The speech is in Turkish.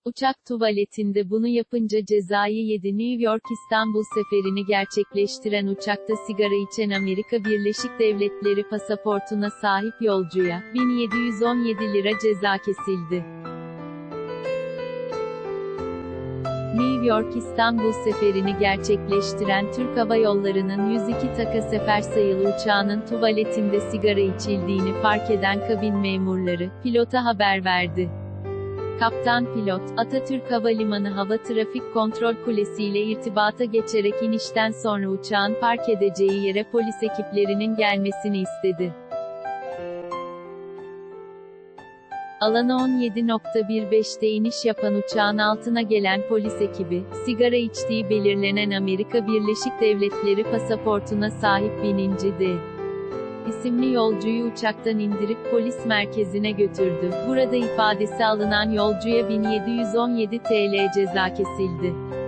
Uçak tuvaletinde bunu yapınca cezayı yedi. New York-İstanbul seferini gerçekleştiren uçakta sigara içen Amerika Birleşik Devletleri pasaportuna sahip yolcuya, 1717 lira ceza kesildi. New York-İstanbul seferini gerçekleştiren Türk Hava Yolları'nın 102 taka sefer sayılı uçağının tuvaletinde sigara içildiğini fark eden kabin memurları, pilota haber verdi. Kaptan pilot, Atatürk Havalimanı Hava Trafik Kontrol Kulesi ile irtibata geçerek inişten sonra uçağın park edeceği yere polis ekiplerinin gelmesini istedi. Alana 17.15'te iniş yapan uçağın altına gelen polis ekibi, sigara içtiği belirlenen Amerika Birleşik Devletleri pasaportuna sahip bininci D. isimli yolcuyu uçaktan indirip polis merkezine götürdü. Burada ifadesi alınan yolcuya 1717 TL ceza kesildi.